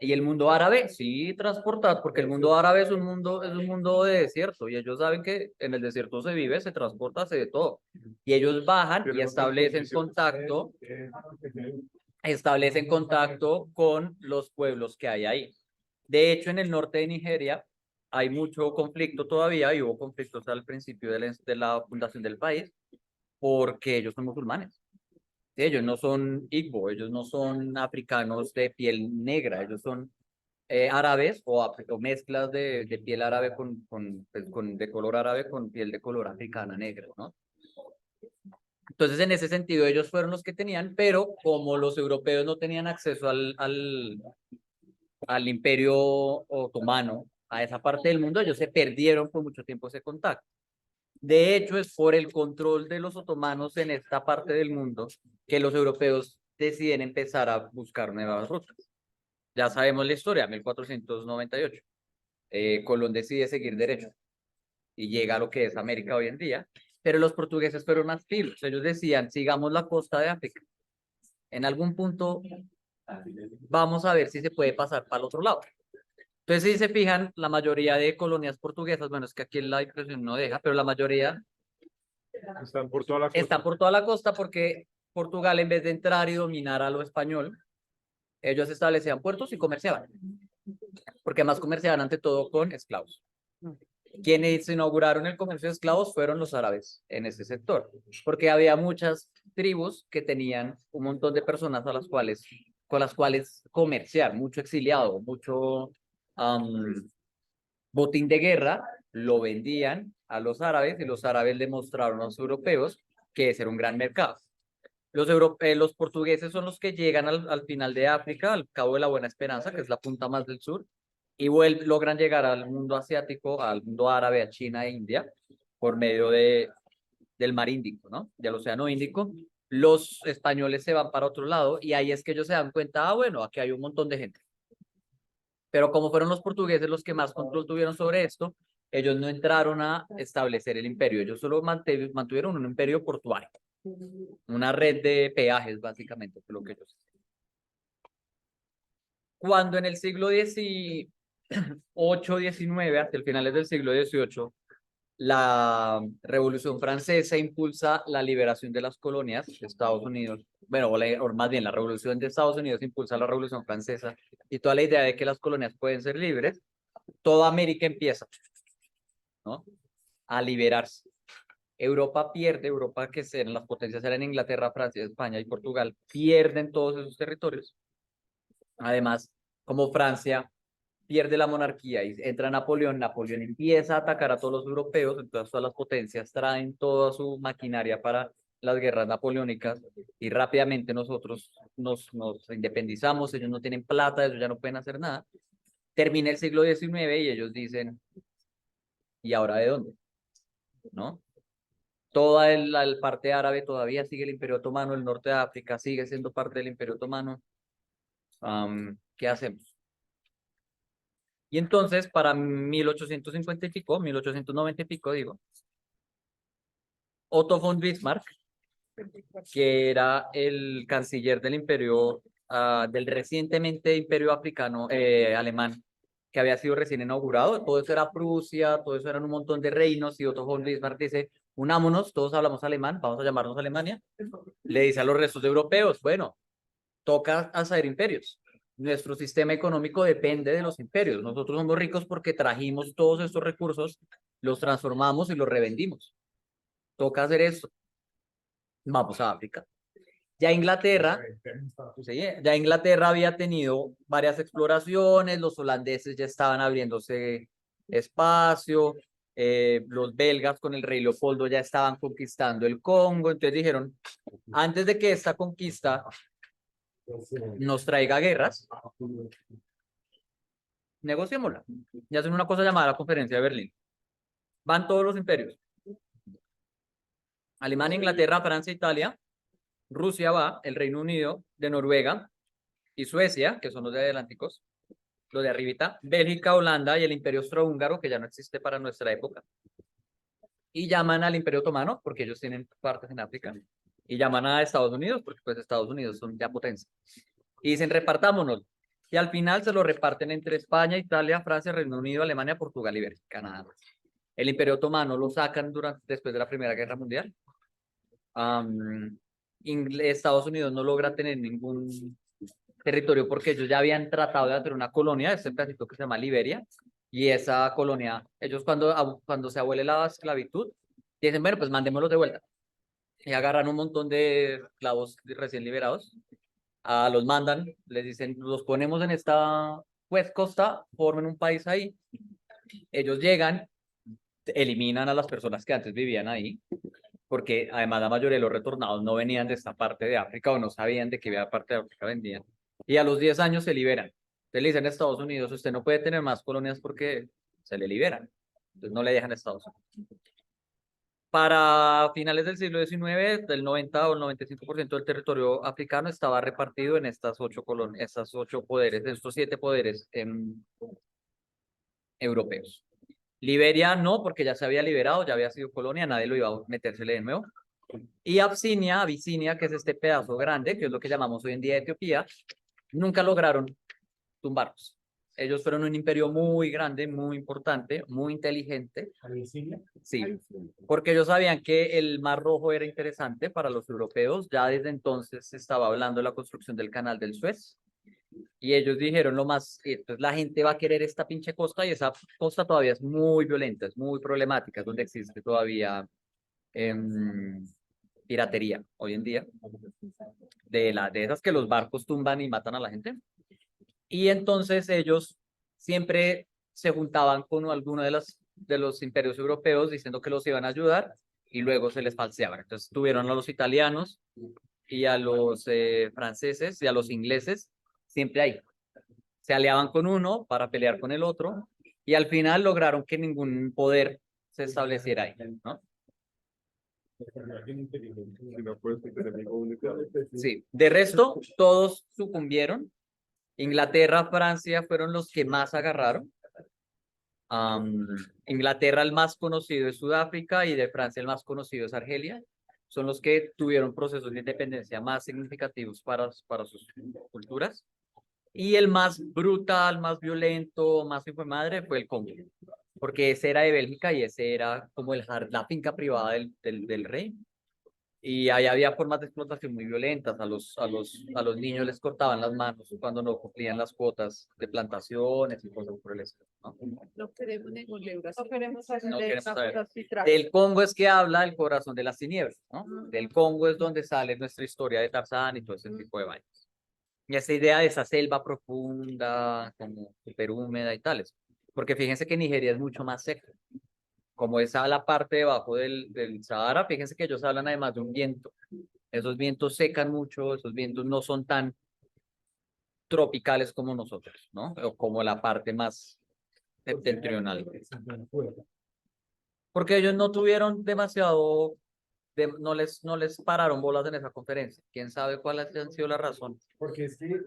Y el mundo árabe, sí, transporta, porque el mundo árabe es un mundo de desierto, y ellos saben que en el desierto se vive, se transporta, se de todo. Y ellos bajan y establecen contacto con los pueblos que hay ahí. De hecho, en el norte de Nigeria hay mucho conflicto todavía, y hubo conflictos al principio de la fundación del país, porque ellos son musulmanes. Sí, ellos no son Igbo, ellos no son africanos de piel negra, ellos son árabes o mezclas de piel árabe de color árabe con piel de color africana negra, ¿no? Entonces, en ese sentido, ellos fueron los que tenían, pero como los europeos no tenían acceso al Imperio Otomano, a esa parte del mundo, ellos se perdieron por mucho tiempo ese contacto. De hecho, es por el control de los otomanos en esta parte del mundo que los europeos deciden empezar a buscar nuevas rutas. Ya sabemos la historia, 1498. Colón decide seguir derecho y llega a lo que es América hoy en día, pero los portugueses fueron más filos. Ellos decían, sigamos la costa de África. En algún punto vamos a ver si se puede pasar para el otro lado. Entonces, si se fijan, la mayoría de colonias portuguesas, bueno, es que aquí la impresión no deja, pero la mayoría Están por toda la costa. están por toda la costa porque Portugal, en vez de entrar y dominar a lo español, ellos establecían puertos y comerciaban, porque más comerciaban ante todo con esclavos. Quienes inauguraron el comercio de esclavos fueron los árabes en ese sector, porque había muchas tribus que tenían un montón de personas con las cuales comerciar, mucho exiliado, mucho botín de guerra, lo vendían a los árabes y los árabes le mostraron a los europeos que ese era un gran mercado. Los portugueses son los que llegan al final de África, al Cabo de la Buena Esperanza, que es la punta más del sur, y logran llegar al mundo asiático, al mundo árabe, a China e India, por medio del mar Índico, ¿no? Del Océano Índico. Los españoles se van para otro lado y ahí es que ellos se dan cuenta, bueno, aquí hay un montón de gente. Pero como fueron los portugueses los que más control tuvieron sobre esto, ellos no entraron a establecer el imperio, ellos solo mantuvieron un imperio portuario, una red de peajes, básicamente, fue lo que ellos hicieron. Cuando en el siglo XVIII, XIX, hasta el finales del siglo XVIII, la Revolución Francesa impulsa la liberación de las colonias de Estados Unidos, bueno, o más bien la Revolución de Estados Unidos impulsa la Revolución Francesa y toda la idea de que las colonias pueden ser libres, toda América empieza, ¿no?, a liberarse. Europa que eran las potencias eran Inglaterra, Francia, España y Portugal, pierden todos esos territorios. Además, como Francia pierde la monarquía y entra Napoleón empieza a atacar a todos los europeos, entonces todas las potencias traen toda su maquinaria para las guerras napoleónicas y rápidamente nosotros nos independizamos, ellos no tienen plata, ellos ya no pueden hacer nada. Termina el siglo XIX y ellos dicen, ¿y ahora de dónde? ¿No? Toda la parte árabe todavía sigue el Imperio Otomano, el norte de África sigue siendo parte del Imperio Otomano, ¿Qué hacemos? Y entonces, para 1850 y pico, 1890 y pico, digo, Otto von Bismarck, que era el canciller del imperio, del recientemente imperio africano, alemán, que había sido recién inaugurado, todo eso era Prusia, todo eso eran un montón de reinos, y Otto von Bismarck dice, unámonos, todos hablamos alemán, vamos a llamarnos Alemania, le dice a los restos de europeos, bueno, toca hacer imperios. Nuestro sistema económico depende de los imperios. Nosotros somos ricos porque trajimos todos estos recursos, los transformamos y los revendimos. Toca hacer eso. Vamos a África. Ya Inglaterra, sí, ya Inglaterra había tenido varias exploraciones, los holandeses ya estaban abriéndose espacio, los belgas con el rey Leopoldo ya estaban conquistando el Congo, entonces dijeron, antes de que esta conquista nos traiga guerras, negociémosla. Y hacen una cosa llamada la Conferencia de Berlín. Van todos los imperios. Alemania, Inglaterra, Francia, Italia. Rusia va, el Reino Unido, de Noruega y Suecia, que son los de adelánticos, los de arribita, Bélgica, Holanda y el Imperio Austrohúngaro, que ya no existe para nuestra época. Y llaman al Imperio Otomano, porque ellos tienen partes en África. Y llaman a Estados Unidos, porque pues Estados Unidos son ya potencia. Y dicen, repartámonos. Y al final se lo reparten entre España, Italia, Francia, Reino Unido, Alemania, Portugal y Bélgica, nada más. El Imperio Otomano lo sacan después de la Primera Guerra Mundial. Estados Unidos no logra tener ningún territorio porque ellos ya habían tratado de hacer una colonia, este pedacito que se llama Liberia, y esa colonia, ellos cuando se abole la esclavitud, dicen, bueno, pues mandémoslos de vuelta. Y agarran un montón de esclavos recién liberados, los mandan, les dicen, los ponemos en esta pues costa, formen un país ahí, ellos llegan, eliminan a las personas que antes vivían ahí, porque además la mayoría de los retornados no venían de esta parte de África o no sabían de qué parte de África vendían. Y a los 10 años se liberan. Entonces le dicen a Estados Unidos, usted no puede tener más colonias porque se le liberan. Entonces no le dejan a Estados Unidos. Para finales del siglo XIX, del 90 o el 95% del territorio africano estaba repartido en estas 8 colonias, estas 8 poderes, estos 7 poderes europeos. Liberia no, porque ya se había liberado, ya había sido colonia, nadie lo iba a metérsele de nuevo. Y Abisinia, que es este pedazo grande, que es lo que llamamos hoy en día Etiopía, nunca lograron tumbarlos. Ellos fueron un imperio muy grande, muy importante, muy inteligente. Sí, porque ellos sabían que el Mar Rojo era interesante para los europeos. Ya desde entonces se estaba hablando de la construcción del Canal del Suez. Y ellos dijeron entonces la gente va a querer esta pinche costa y esa costa todavía es muy violenta, es muy problemática, es donde existe todavía piratería hoy en día, de esas que los barcos tumban y matan a la gente. Y entonces ellos siempre se juntaban con alguno de los imperios europeos diciendo que los iban a ayudar y luego se les falseaban. Entonces tuvieron a los italianos y a los franceses y a los ingleses siempre ahí. Se aliaban con uno para pelear con el otro y al final lograron que ningún poder se estableciera ahí, ¿no? Sí, de resto, todos sucumbieron. Inglaterra, Francia fueron los que más agarraron. Inglaterra, el más conocido es Sudáfrica y de Francia el más conocido es Argelia. Son los que tuvieron procesos de independencia más significativos para sus culturas. Y el más brutal, más violento, más hijo de madre fue el Congo, porque ese era de Bélgica y ese era como la finca privada del rey. Y ahí había formas de explotación muy violentas. A los niños les cortaban las manos cuando no cumplían las cuotas de plantaciones y cosas por el estilo, ¿no? No queremos ningún libro. No queremos saber No de queremos esta saber. cosa así Del Congo es que habla el corazón de las tinieblas, ¿no? Del Congo es donde sale nuestra historia de Tarzán y todo ese tipo de vainas. Y esa idea de esa selva profunda, como súper húmeda y tales. Porque fíjense que Nigeria es mucho más seco. Como esa la parte debajo del Sahara, fíjense que ellos hablan además de un viento. Esos vientos secan mucho, esos vientos no son tan tropicales como nosotros, ¿no? O como la parte más septentrional. Porque ellos no tuvieron demasiado, no les pararon bolas en esa conferencia. ¿Quién sabe cuál ha sido la razón? Porque es que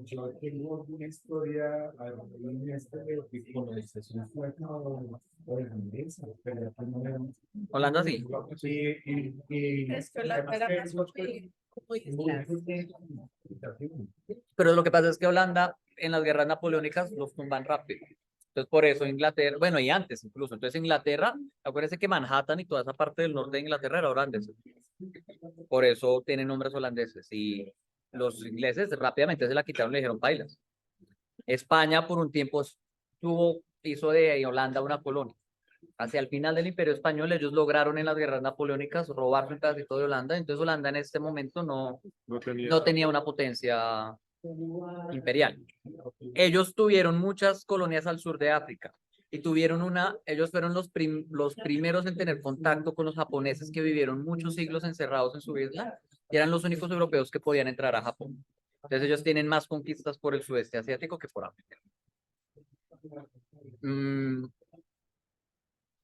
Yo tengo una historia, de colonización fue holandesa, pero después no. Holanda sí. Sí, Es que la además era que más eso fue como islas. Pero lo que pasa es que Holanda en las guerras napoleónicas los tumban rápido. Entonces por eso Inglaterra, bueno, y antes incluso. Entonces Inglaterra, acuérdense que Manhattan y toda esa parte del norte de Inglaterra era holandesa. Por eso tienen nombres holandeses. Y los ingleses rápidamente se la quitaron y le dijeron bailas. España por un tiempo hizo de Holanda una colonia. Hacia el final del Imperio Español, ellos lograron en las guerras napoleónicas robarse un pedacito de Holanda. Entonces Holanda en este momento no tenía una potencia imperial. Ellos tuvieron muchas colonias al sur de África y ellos fueron los primeros en tener contacto con los japoneses que vivieron muchos siglos encerrados en su isla y eran los únicos europeos que podían entrar a Japón. Entonces ellos tienen más conquistas por el sudeste asiático que por África.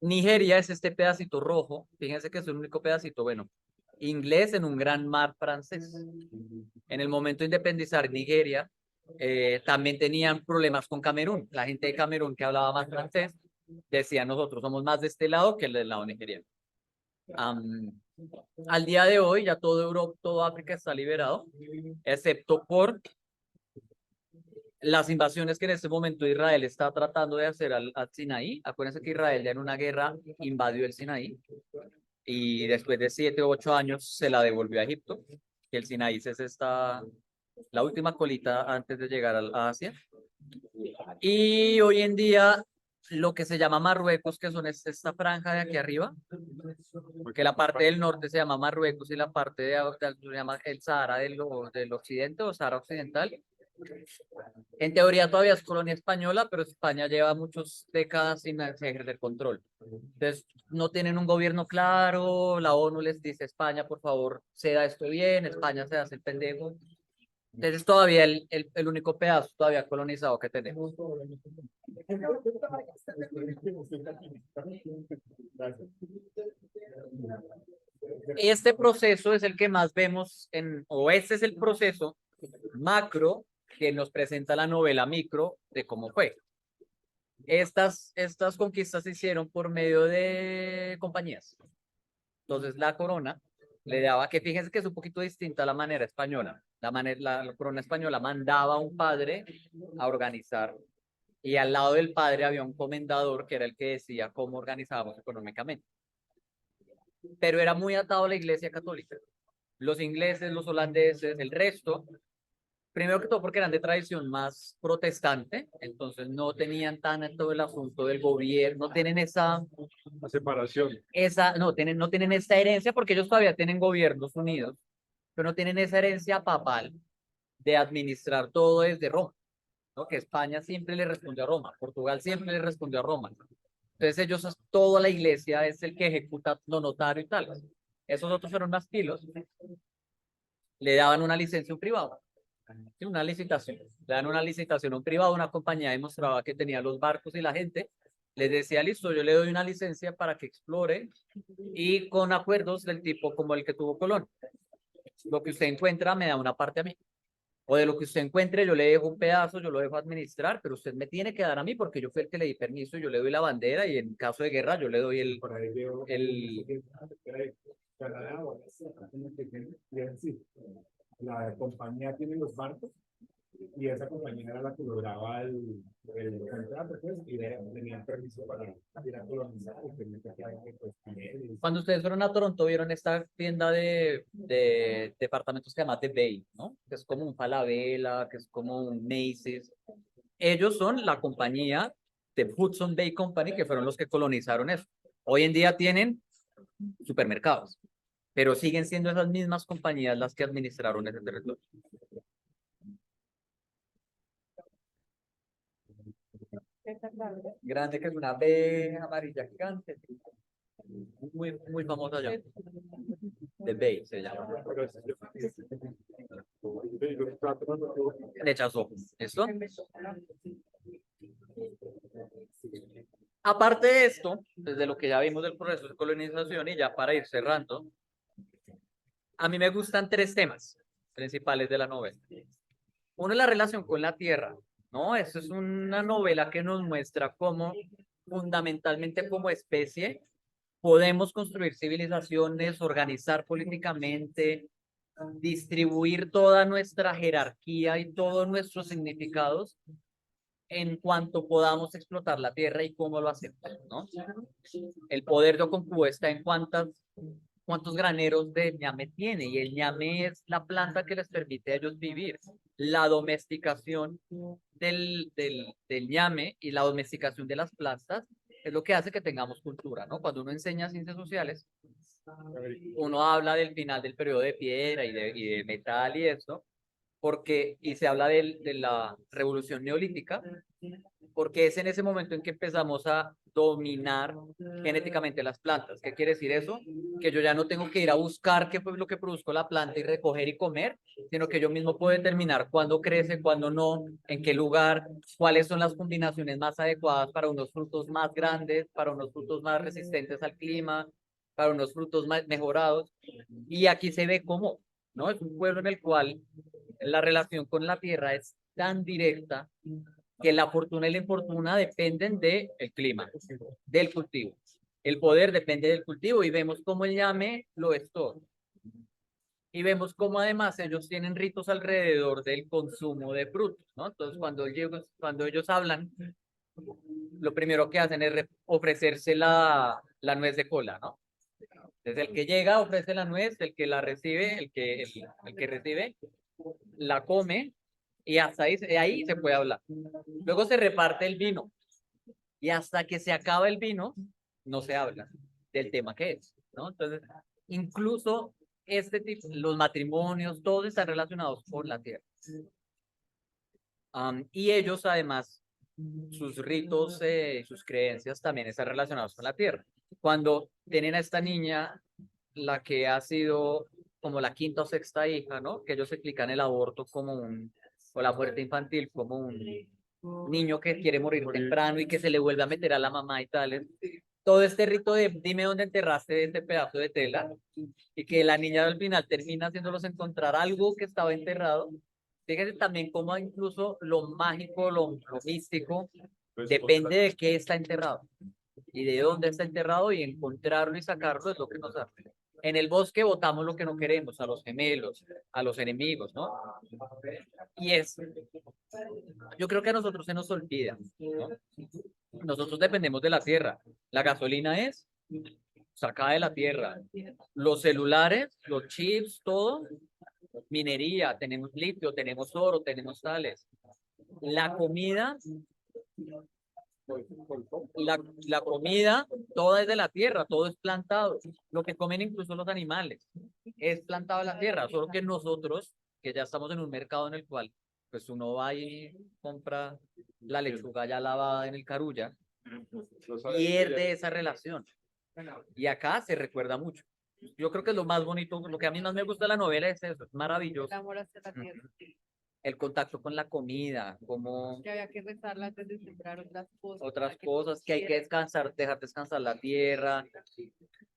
Nigeria es este pedacito rojo, fíjense que es el único pedacito, bueno, inglés en un gran mar francés. En el momento de independizar Nigeria, también tenían problemas con Camerún. La gente de Camerún que hablaba más francés decía nosotros somos más de este lado que el del lado nigeriano. Al día de hoy ya todo Europa, todo África está liberado, excepto por las invasiones que en este momento Israel está tratando de hacer al Sinaí. Acuérdense que Israel ya en una guerra invadió el Sinaí y después de 7 u 8 años se la devolvió a Egipto. Que el Sinaí es la última colita antes de llegar a Asia. Y hoy en día lo que se llama Marruecos, que son esta franja de aquí arriba, porque la parte del norte se llama Marruecos y la parte se llama el Sahara del occidente o Sahara occidental. En teoría todavía es colonia española, pero España lleva muchas décadas sin ejercer control. Entonces no tienen un gobierno claro, la ONU les dice España, por favor, ceda esto bien, España se hace el pendejo. Entonces todavía el único pedazo todavía colonizado que tenemos. Este proceso es el que más vemos o este es el proceso macro que nos presenta la novela micro de cómo fue. Estas conquistas se hicieron por medio de compañías. Entonces la corona le daba, que fíjense que es un poquito distinta a la manera española. La corona española mandaba a un padre a organizar y al lado del padre había un comendador que era el que decía cómo organizábamos económicamente. Pero era muy atado a la Iglesia Católica. Los ingleses, los holandeses, el resto, primero que todo porque eran de tradición más protestante, entonces no tenían todo el asunto del gobierno, no tienen La separación. no tienen esta herencia porque ellos todavía tienen gobiernos unidos, pero no tienen esa herencia papal de administrar todo desde Roma, ¿no? Que España siempre le respondió a Roma, Portugal siempre le respondió a Roma. Entonces ellos, toda la iglesia es el que ejecuta lo notario y tal. Esos otros fueron más pilos. Le daban una licencia a un privado. Sí, una licitación. Le dan una licitación a un privado, una compañía demostraba que tenía los barcos y la gente. Les decía, listo, yo le doy una licencia para que explore y con acuerdos del tipo como el que tuvo Colón. Lo que usted encuentra me da una parte a mí. O de lo que usted encuentre, yo le dejo un pedazo, yo lo dejo administrar, pero usted me tiene que dar a mí porque yo fui el que le di permiso, yo le doy la bandera y en caso de guerra yo le doy la compañía tiene los barcos y esa compañía era la que lograba el contrato, pues, y tenían permiso para ir a colonizar. Cuando ustedes fueron a Toronto, vieron esta tienda de departamentos que se llama The Bay, ¿no? Que es como un Falabella, que es como un Macy's. Ellos son la compañía de Hudson Bay Company, que fueron los que colonizaron eso. Hoy en día tienen supermercados, pero siguen siendo esas mismas compañías las que administraron ese territorio. Grande, que es una B amarilla gigante. Muy, muy famosa allá. The Bay se llama. Rechazó. ¿Listo? Aparte de esto, desde lo que ya vimos del proceso de colonización y ya para ir cerrando, a mí me gustan 3 temas principales de la novela. Uno, la relación con la tierra, ¿no? Eso es una novela que nos muestra cómo fundamentalmente como especie podemos construir civilizaciones, organizar políticamente, distribuir toda nuestra jerarquía y todos nuestros significados en cuanto podamos explotar la tierra y cómo lo hacemos, ¿no? El poder de Oconcagua está en cuántos graneros de ñame tiene, y el ñame es la planta que les permite a ellos vivir. La domesticación del ñame y la domesticación de las plantas es lo que hace que tengamos cultura, ¿no? Cuando uno enseña ciencias sociales, uno habla del final del periodo de piedra y de metal y esto, y se habla de la revolución neolítica, porque es en ese momento en que empezamos a dominar genéticamente las plantas. ¿Qué quiere decir eso? Que yo ya no tengo que ir a buscar qué fue lo que produjo la planta y recoger y comer, sino que yo mismo puedo determinar cuándo crece, cuándo no, en qué lugar, cuáles son las combinaciones más adecuadas para unos frutos más grandes, para unos frutos más resistentes al clima, para unos frutos más mejorados. Y aquí se ve cómo, ¿no? Es un pueblo en el cual la relación con la tierra es tan directa que la fortuna y la infortuna dependen del clima, del cultivo. El poder depende del cultivo, y vemos cómo el ñame lo es todo. Y vemos cómo además ellos tienen ritos alrededor del consumo de frutos, ¿no? Entonces cuando ellos hablan, lo primero que hacen es ofrecerse la nuez de cola, ¿no? Entonces el que llega ofrece la nuez, el que la recibe, el que recibe, la come, y hasta ahí se puede hablar. Luego se reparte el vino, y hasta que se acaba el vino, no se habla del tema que es, ¿no? Entonces, incluso los matrimonios, todos están relacionados con la tierra. Y ellos, además, sus ritos, sus creencias también están relacionados con la tierra. Cuando tienen a esta niña, la que ha sido como la quinta o sexta hija, ¿no? Que ellos explican el aborto o la muerte infantil como un niño que quiere morir temprano y que se le vuelve a meter a la mamá y tal. Todo este rito de dime dónde enterraste este pedazo de tela, y que la niña al final termina haciéndolos encontrar algo que estaba enterrado. Fíjense también cómo incluso lo mágico, lo místico, depende de qué está enterrado y de dónde está enterrado, y encontrarlo y sacarlo es lo que nos hace. En el bosque botamos lo que no queremos, a los gemelos, a los enemigos, ¿no? Yo creo que a nosotros se nos olvida, ¿no? Nosotros dependemos de la tierra. La gasolina es sacada de la tierra. Los celulares, los chips, todo, minería, tenemos litio, tenemos oro, tenemos sales. La comida, la comida, toda es de la tierra, todo es plantado. Lo que comen incluso los animales es plantado en la tierra, solo que nosotros, que ya estamos en un mercado en el cual pues uno va y compra la lechuga ya lavada en el Carulla, pierde esa relación. Y acá se recuerda mucho. Yo creo que es lo más bonito, lo que a mí más me gusta de la novela es eso, es maravilloso. El amor hacia la tierra. El contacto con la comida, como Que había que rezarla antes de sembrar otras cosas, que hay que descansar, dejar descansar la tierra. Sí,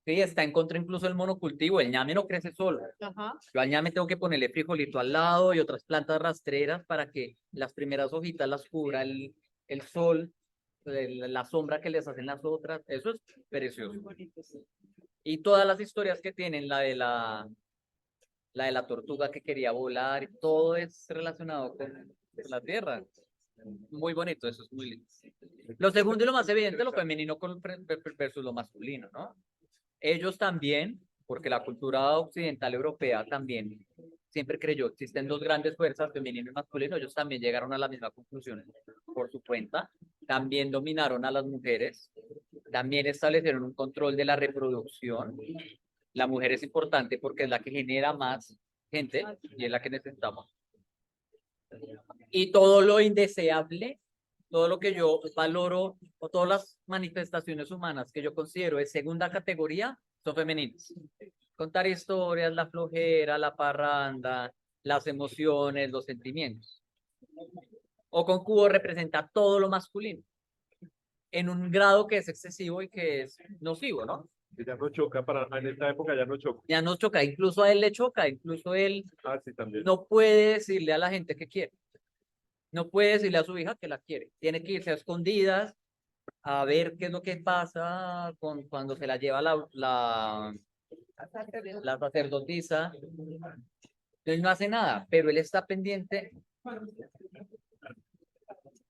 está en contra incluso el monocultivo, el ñame no crece solo. Ajá. Yo al ñame tengo que ponerle frijolito al lado y otras plantas rastreras para que las primeras hojitas las cubra el sol, la sombra que les hacen las otras. Eso es precioso. Y todas las historias que tienen, la de la tortuga que quería volar, y todo es relacionado con la tierra. Muy bonito, eso es muy lindo. Lo segundo y lo más evidente, lo femenino versus lo masculino, ¿no? Ellos también, porque la cultura occidental europea también siempre creyó, existen dos grandes fuerzas, femenino y masculino, ellos también llegaron a la misma conclusión por su cuenta, también dominaron a las mujeres, también establecieron un control de la reproducción. La mujer es importante porque es la que genera más gente y es la que necesitamos. Y todo lo indeseable, todo lo que yo valoro, o todas las manifestaciones humanas que yo considero de segunda categoría, son femeninas. Contar historias, la flojera, la parranda, las emociones, los sentimientos. Oconcagua representa todo lo masculino, en un grado que es excesivo y que es nocivo, ¿no? Ya no choca, en esta época ya no choca. Ya no choca, incluso a él le choca, incluso él Sí, también. no puede decirle a la gente que quiere. No puede decirle a su hija que la quiere. Tiene que irse a escondidas a ver qué es lo que pasa cuando se la lleva la sacerdotisa. Entonces no hace nada, pero él está pendiente.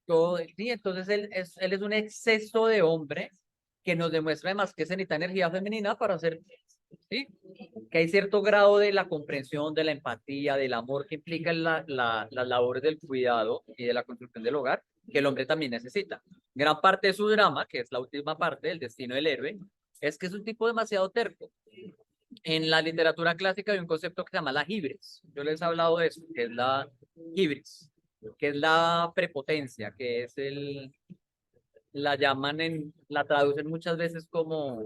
Todo, sí, entonces él es un exceso de hombre que nos demuestra además que se necesita energía femenina para hacer, sí, que hay cierto grado de la comprensión, de la empatía, del amor que implica las labores del cuidado y de la construcción del hogar, que el hombre también necesita. Gran parte de su drama, que es la última parte, el destino del héroe, es que es un tipo demasiado terco. En la literatura clásica hay un concepto que se llama la hibris. Yo les he hablado de eso, que es la hibris, que es la prepotencia, que es la llaman la traducen muchas veces como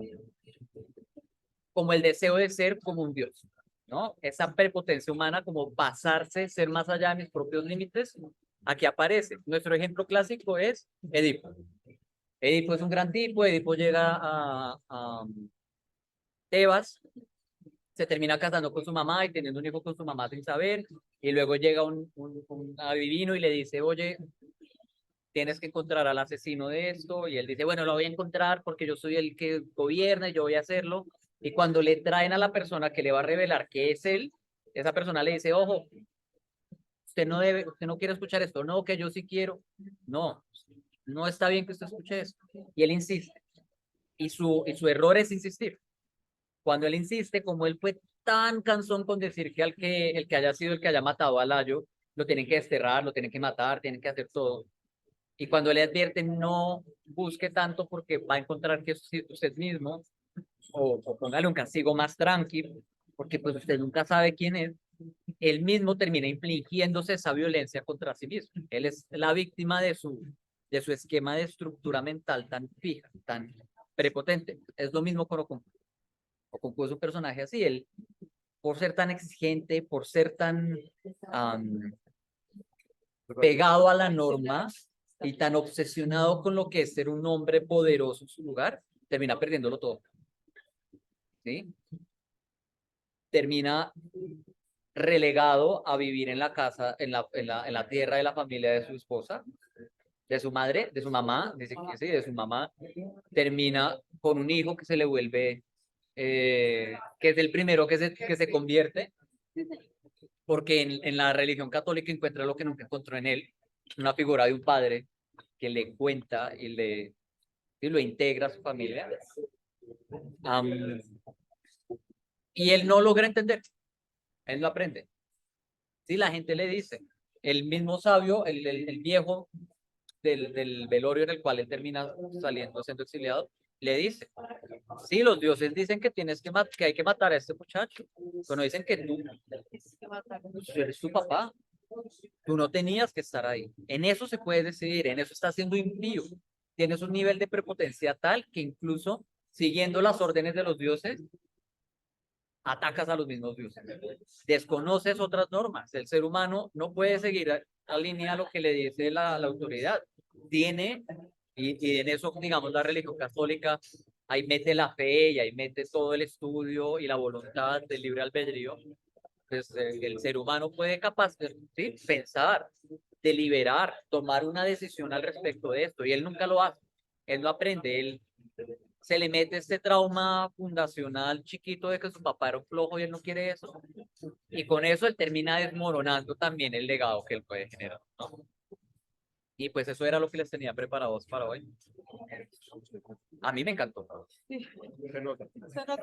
el deseo de ser como un dios, ¿no? Esa prepotencia humana, como pasarse, ser más allá de mis propios límites, aquí aparece. Nuestro ejemplo clásico es Edipo. Edipo es un gran tipo, Edipo llega a Tebas, se termina casando con su mamá y teniendo un hijo con su mamá sin saber, y luego llega un adivino y le dice, oye, tienes que encontrar al asesino de esto, y él dice, bueno, lo voy a encontrar porque yo soy el que gobierna y yo voy a hacerlo, y cuando le traen a la persona que le va a revelar que es él, esa persona le dice, ojo, usted no quiere escuchar esto, no, que yo sí quiero, no, no está bien que usted escuche eso, y él insiste, y su error es insistir. Cuando él insiste, como él fue tan cansón con decir que el que haya sido el que haya matado a Layo, lo tienen que desterrar, lo tienen que matar, tienen que hacer todo. Y cuando le advierten, no busque tanto porque va a encontrar que es usted mismo, o póngale un castigo más tranquilo, porque pues usted nunca sabe quién es, él mismo termina infligiéndose esa violencia contra sí mismo. Él es la víctima de su esquema de estructura mental tan fija, tan prepotente. Es lo mismo con Okonkwo es un personaje así, él, por ser tan exigente, por ser tan pegado a la norma y tan obsesionado con lo que es ser un hombre poderoso en su lugar, termina perdiéndolo todo. ¿Sí? Termina relegado a vivir en la casa, en la tierra de la familia de su esposa, de su madre, de su mamá, dice que sí, de su mamá, termina con un hijo que se le vuelve, que es el primero que se convierte, porque en la religión católica encuentra lo que nunca encontró en él, una figura de un padre que le cuenta y lo integra a su familia. Y él no logra entender, él no aprende. Sí, la gente le dice, el mismo sabio, el viejo del velorio en el cual él termina saliendo, siendo exiliado, le dice, sí, los dioses dicen que que hay que matar a este muchacho, pero no dicen que tú eres tu papá, tú no tenías que estar ahí. En eso se puede decidir, en eso está siendo impío. Tienes un nivel de prepotencia tal que incluso siguiendo las órdenes de los dioses, atacas a los mismos dioses. Desconoces otras normas. El ser humano no puede seguir a línea lo que le dice la autoridad. Tiene, y en eso, digamos, la religión católica, ahí mete la fe y ahí mete todo el estudio y la voluntad del libre albedrío. Pues el ser humano puede capaz de ¿sí? Pensar, deliberar, tomar una decisión al respecto de esto, y él nunca lo hace. Él no aprende, él se le mete este trauma fundacional chiquito de que su papá era un flojo y él no quiere eso. Y con eso él termina desmoronando también el legado que él puede generar, ¿no? Y pues eso era lo que les tenía preparados para hoy. A mí me encantó. Se nota. Se nota.